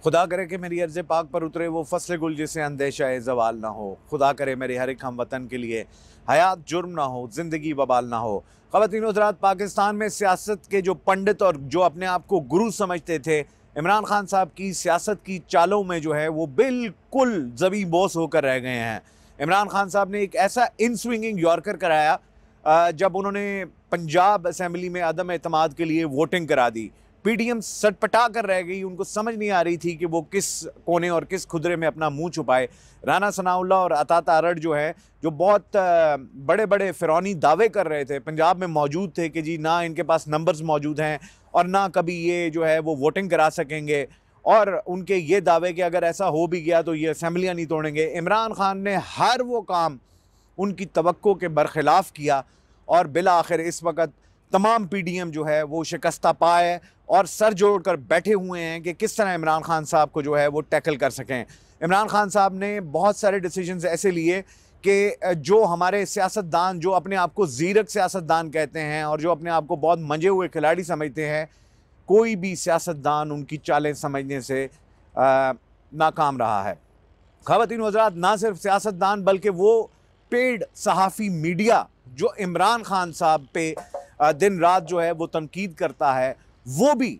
खुदा करे कि मेरी अर्ज़ पाक पर उतरे वो फसल गुल जिसे अंदेशा ज़वाल ना हो। खुदा करे मेरे हर एक हम वतन के लिए हयात जुर्म ना हो, ज़िंदगी बबाल ना हो। ख़वातीन हज़रात, पाकिस्तान में सियासत के जो पंडित और जो अपने आप को गुरु समझते थे, इमरान खान साहब की सियासत की चालों में जो है वो बिल्कुल ज़बी बोस होकर रह गए हैं। इमरान खान साहब ने एक ऐसा इन स्विंगिंग यॉर्कर कराया जब उन्होंने पंजाब असम्बली में अदम एतमाद के लिए वोटिंग करा दी। पीडीएम सटपटा कर रह गई, उनको समझ नहीं आ रही थी कि वो किस कोने और किस खुदरे में अपना मुंह छुपाए। राना सनाउल्लाह और अता तारड़ जो है, जो बहुत बड़े बड़े फ़िरौनी दावे कर रहे थे, पंजाब में मौजूद थे कि जी ना इनके पास नंबर्स मौजूद हैं और ना कभी ये जो है वो वोटिंग करा सकेंगे, और उनके ये दावे कि अगर ऐसा हो भी गया तो ये असम्बलियाँ नहीं तोड़ेंगे। इमरान खान ने हर वो काम उनकी तवक्को के बरखिलाफ़ किया और बिला आखिर इस वक्त तमाम पीडीएम जो है वो शिकस्ता पाए और सर जोड़कर बैठे हुए हैं कि किस तरह इमरान खान साहब को जो है वो टैकल कर सकें। इमरान खान साहब ने बहुत सारे डिसीजंस ऐसे लिए कि जो हमारे सियासतदान जो अपने आप को ज़ीरक सियासतदान कहते हैं और जो अपने आप को बहुत मंजे हुए खिलाड़ी समझते हैं, कोई भी सियासतदान उनकी चालें समझने से नाकाम रहा है। ख़वातीन हज़रात, ना सिर्फ सियासतदान बल्कि वो पेड सहाफ़ी मीडिया जो इमरान खान साहब पे दिन रात जो है वो तनकीद करता है, वो भी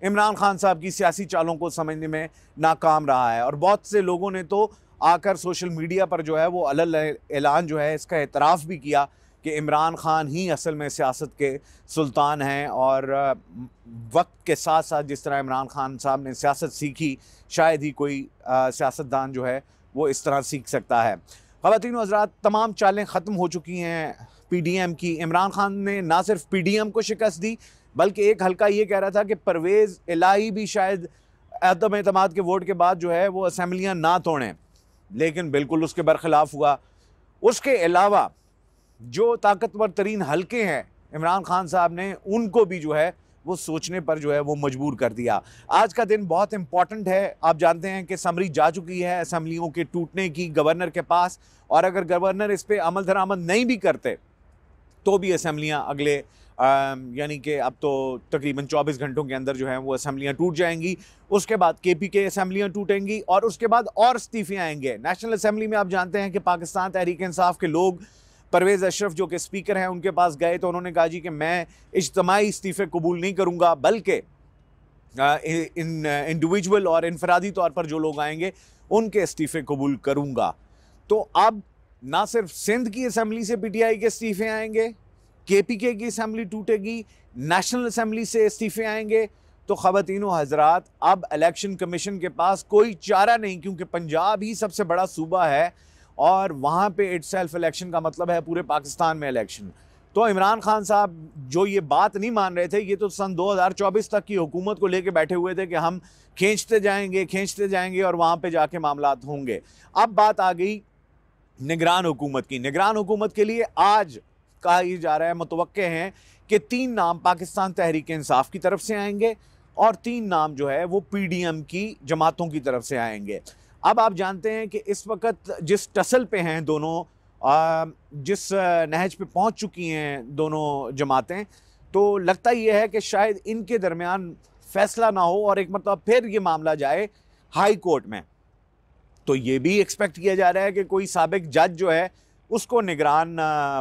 इमरान खान साहब की सियासी चालों को समझने में नाकाम रहा है। और बहुत से लोगों ने तो आकर सोशल मीडिया पर जो है वो अलग ऐलान जो है इसका एतराफ़ भी किया कि इमरान खान ही असल में सियासत के सुल्तान हैं, और वक्त के साथ साथ जिस तरह इमरान खान साहब ने सियासत सीखी, शायद ही कोई सियासतदान जो है वो इस तरह सीख सकता है। ख़वातीन हज़रात, तमाम चालें ख़त्म हो चुकी हैं पीडीएम की। इमरान खान ने ना सिर्फ पीडीएम को शिकस्त दी, बल्कि एक हल्का ये कह रहा था कि परवेज़ इलाही भी शायद अदम एतमाद के वोट के बाद जो है वो असम्बलियाँ ना तोड़ें, लेकिन बिल्कुल उसके बरखिलाफ़ हुआ। उसके अलावा जो ताकतवर तरीन हल्के हैं इमरान खान साहब ने उनको भी जो है वो सोचने पर जो है वो मजबूर कर दिया। आज का दिन बहुत इंपॉर्टेंट है। आप जानते हैं कि समरी जा चुकी है असम्बलियों के टूटने की गवर्नर के पास, और अगर गवर्नर इस पर अमल दरामद नहीं भी करते तो भी असम्बलियाँ अगले यानी कि अब तो तकरीबन 24 घंटों के अंदर जो है वो असम्बलियाँ टूट जाएंगी। उसके बाद केपी के असम्बलियाँ टूटेंगी और उसके बाद और इस्तीफ़े आएंगे। नेशनल असम्बली में आप जानते हैं कि पाकिस्तान तहरीक इंसाफ के लोग परवेज़ अशरफ जो कि स्पीकर हैं उनके पास गए तो उन्होंने कहा जी कि मैं इज्तिमाई इस्तीफ़े कबूल नहीं करूँगा, बल्कि इंडिविजुअल और इनफरादी तौर पर जो लोग आएंगे उनके इस्तीफ़े कबूल करूँगा। तो अब ना सिर्फ सिंध की असम्बली से पीटीआई के इस्तीफ़े आएंगे, केपीके की असम्बली टूटेगी, नेशनल असम्बली से इस्तीफ़े आएंगे। तो ख़वातीनो हज़रात, अब इलेक्शन कमीशन के पास कोई चारा नहीं, क्योंकि पंजाब ही सबसे बड़ा सूबा है और वहाँ पे इटसेल्फ इलेक्शन का मतलब है पूरे पाकिस्तान में इलेक्शन। तो इमरान खान साहब जो ये बात नहीं मान रहे थे, ये तो सन 2024 तक की हुकूमत को लेके बैठे हुए थे कि हम खींचते जाएंगे और वहाँ पे जाके मामलात होंगे। अब बात आ गई निगरान हुकूमत की। निगरान हुकूमत के लिए आज कहा ही जा रहा है, मुतवक्के हैं कि 3 नाम पाकिस्तान तहरीक इंसाफ की तरफ से आएंगे और 3 नाम जो है वो पीडीएम की जमातों की तरफ से आएंगे। अब आप जानते हैं कि इस वक्त जिस टसल पे हैं दोनों, जिस नहज पे पहुंच चुकी हैं दोनों जमातें, तो लगता ये है कि शायद इनके दरमियान फैसला ना हो और एक मतलब फिर ये मामला जाए हाई कोर्ट में। तो ये भी एक्सपेक्ट किया जा रहा है कि कोई साबिक जज जो है उसको निगरान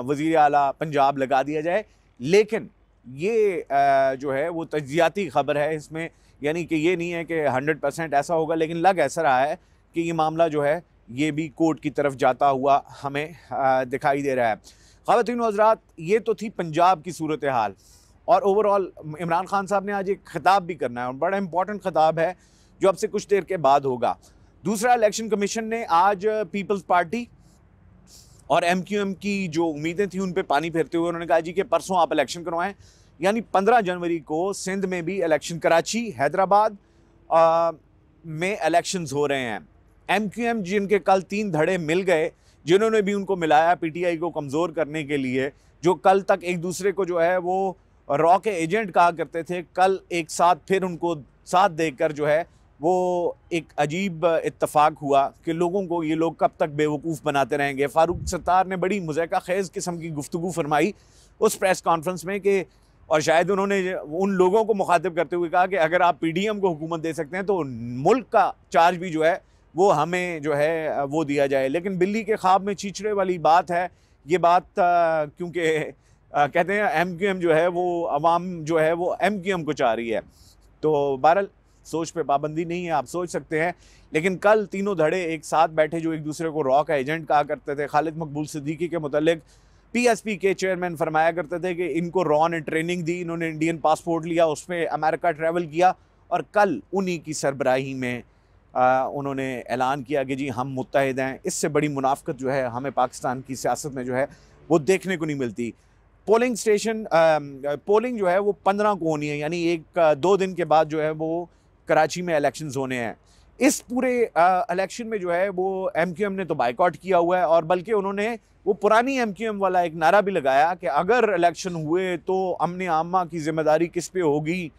वज़ीर आला पंजाब लगा दिया जाए। लेकिन ये जो है वो तज्जियाती ख़बर है इसमें, यानी कि ये नहीं है कि 100% ऐसा होगा, लेकिन लग ऐसा रहा है कि ये मामला जो है ये भी कोर्ट की तरफ जाता हुआ हमें दिखाई दे रहा है। ख़वातीन हज़रात, ये तो थी पंजाब की सूरत हाल, और ओवरऑल इमरान खान साहब ने आज एक ख़िताब भी करना है और बड़ा इंपॉर्टेंट ख़िताब है जो अब से कुछ देर के बाद होगा। दूसरा, इलेक्शन कमीशन ने आज पीपल्स पार्टी और एमक्यूएम की जो उम्मीदें थी उन पे पानी फेरते हुए उन्होंने कहा जी कि परसों आप इलेक्शन करवाएं, यानी 15 जनवरी को सिंध में भी इलेक्शन, कराची, हैदराबाद में इलेक्शंस हो रहे हैं। एमक्यूएम जिनके कल 3 धड़े मिल गए, जिन्होंने भी उनको मिलाया पीटीआई को कमज़ोर करने के लिए, जो कल तक एक दूसरे को जो है वो रॉ के एजेंट कहा करते थे, कल एक साथ फिर उनको साथ देकर जो है वो एक अजीब इत्तफाक हुआ कि लोगों को ये लोग कब तक बेवकूफ़ बनाते रहेंगे। फ़ारूक सत्तार ने बड़ी मुज़ाहिका ख़ेज़ किस्म की गुफ्तगू फरमाई उस प्रेस कॉन्फ्रेंस में कि और शायद उन्होंने उन लोगों को मुखातिब करते हुए कहा कि अगर आप पीडीएम को हुकूमत दे सकते हैं तो मुल्क का चार्ज भी जो है वो हमें जो है वो दिया जाए। लेकिन बिल्ली के ख्वाब में चीचड़े वाली बात है ये बात, क्योंकि कहते हैं एमक्यूएम जो है वो अवाम जो है वो एमक्यूएम को चाह रही है। तो बहरहाल सोच पे पाबंदी नहीं है, आप सोच सकते हैं। लेकिन कल तीनों धड़े एक साथ बैठे जो एक दूसरे को रॉ का एजेंट कहा करते थे। खालिद मकबूल सिद्दीकी के मुतालिक पीएसपी के चेयरमैन फरमाया करते थे कि इनको रॉ ने ट्रेनिंग दी, इन्होंने इंडियन पासपोर्ट लिया, उसमें अमेरिका ट्रैवल किया और कल उन्हीं की सरबराही में उन्होंने ऐलान किया कि जी हम मुत्तहिद हैं। इससे बड़ी मुनाफकत जो है हमें पाकिस्तान की सियासत में जो है वो देखने को नहीं मिलती। पोलिंग स्टेशन पोलिंग जो है वो 15 को होनी है, यानी 1-2 दिन के बाद जो है वो कराची में इलेक्शंस होने हैं। इस पूरे इलेक्शन में जो है वो एमक्यूएम ने तो बाइकआउट किया हुआ है और बल्कि उन्होंने वो पुरानी एमक्यूएम वाला एक नारा भी लगाया कि अगर इलेक्शन हुए तो अमन आमा की जिम्मेदारी किस पे होगी।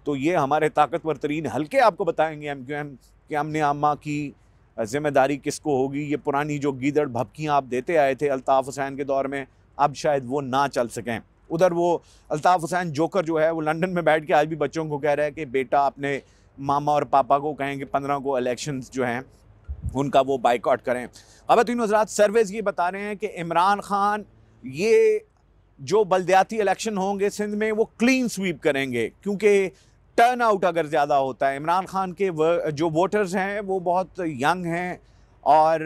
तो ये हमारे ताकतवर तरीन हल्के आपको बताएंगे एमक्यूएम कि अमन आमा की जिम्मेदारी किसको होगी। ये पुरानी जो गीदड़ भपकियाँ आप देते आए थे अल्ताफ़ हुसैन के दौर में, अब शायद वो ना चल सकें। उधर वो अल्ताफ़ हुसैन जोकर जो है वो लंदन में बैठ के आज भी बच्चों को कह रहा है कि बेटा अपने मामा और पापा को कहेंगे 15 को इलेक्शंस जो हैं उनका वो बाइकआउट करें। ख़वातीन हज़रात, सर्वेज़ ये बता रहे हैं कि इमरान खान ये जो बल्दियाती इलेक्शन होंगे सिंध में वो क्लीन स्वीप करेंगे, क्योंकि टर्न आउट अगर ज़्यादा होता है। इमरान खान के जो वोटर्स हैं वो बहुत यंग हैं और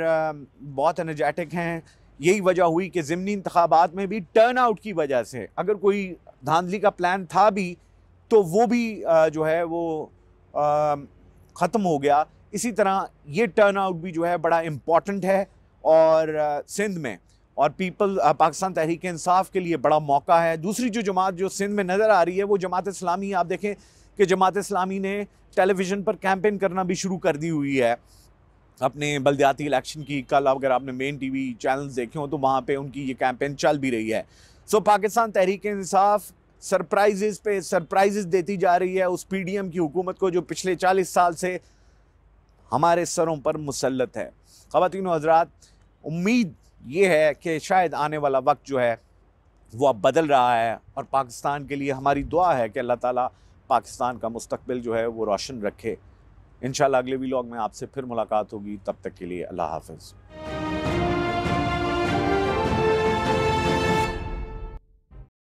बहुत एनर्जेटिक हैं। यही वजह हुई कि ज़िमनी इंतखाबात में भी टर्न आउट की वजह से अगर कोई धांधली का प्लान था भी तो वो भी जो है वो ख़त्म हो गया। इसी तरह ये टर्न आउट भी जो है बड़ा इम्पॉर्टेंट है और सिंध में और पाकिस्तान तहरीक इंसाफ के लिए बड़ा मौका है। दूसरी जो जमात जो सिंध में नज़र आ रही है वो जमात इस्लामी। आप देखें कि जमात इस्लामी ने टेलीविज़न पर कैंपेन करना भी शुरू कर दी हुई है अपने बल्दियाती इलेक्शन की। कल अगर आपने मेन टीवी चैनल्स देखे हो तो वहाँ पे उनकी ये कैंपेन चल भी रही है। सो पाकिस्तान तहरीक इंसाफ सरप्राइजेस पे सरप्राइजेस देती जा रही है उस पीडीएम की हुकूमत को जो पिछले 40 साल से हमारे सरों पर मुसल्लत है। ख़वातीन व हज़रात, उम्मीद ये है कि शायद आने वाला वक्त जो है वो अब बदल रहा है और पाकिस्तान के लिए हमारी दुआ है कि अल्लाह ताला पाकिस्तान का मुस्तकबिल जो है वो रोशन रखे। इंशाल्लाह अगले व्लॉग में आपसे फिर मुलाकात होगी। तब तक के लिए अल्लाह हाफ़िज़।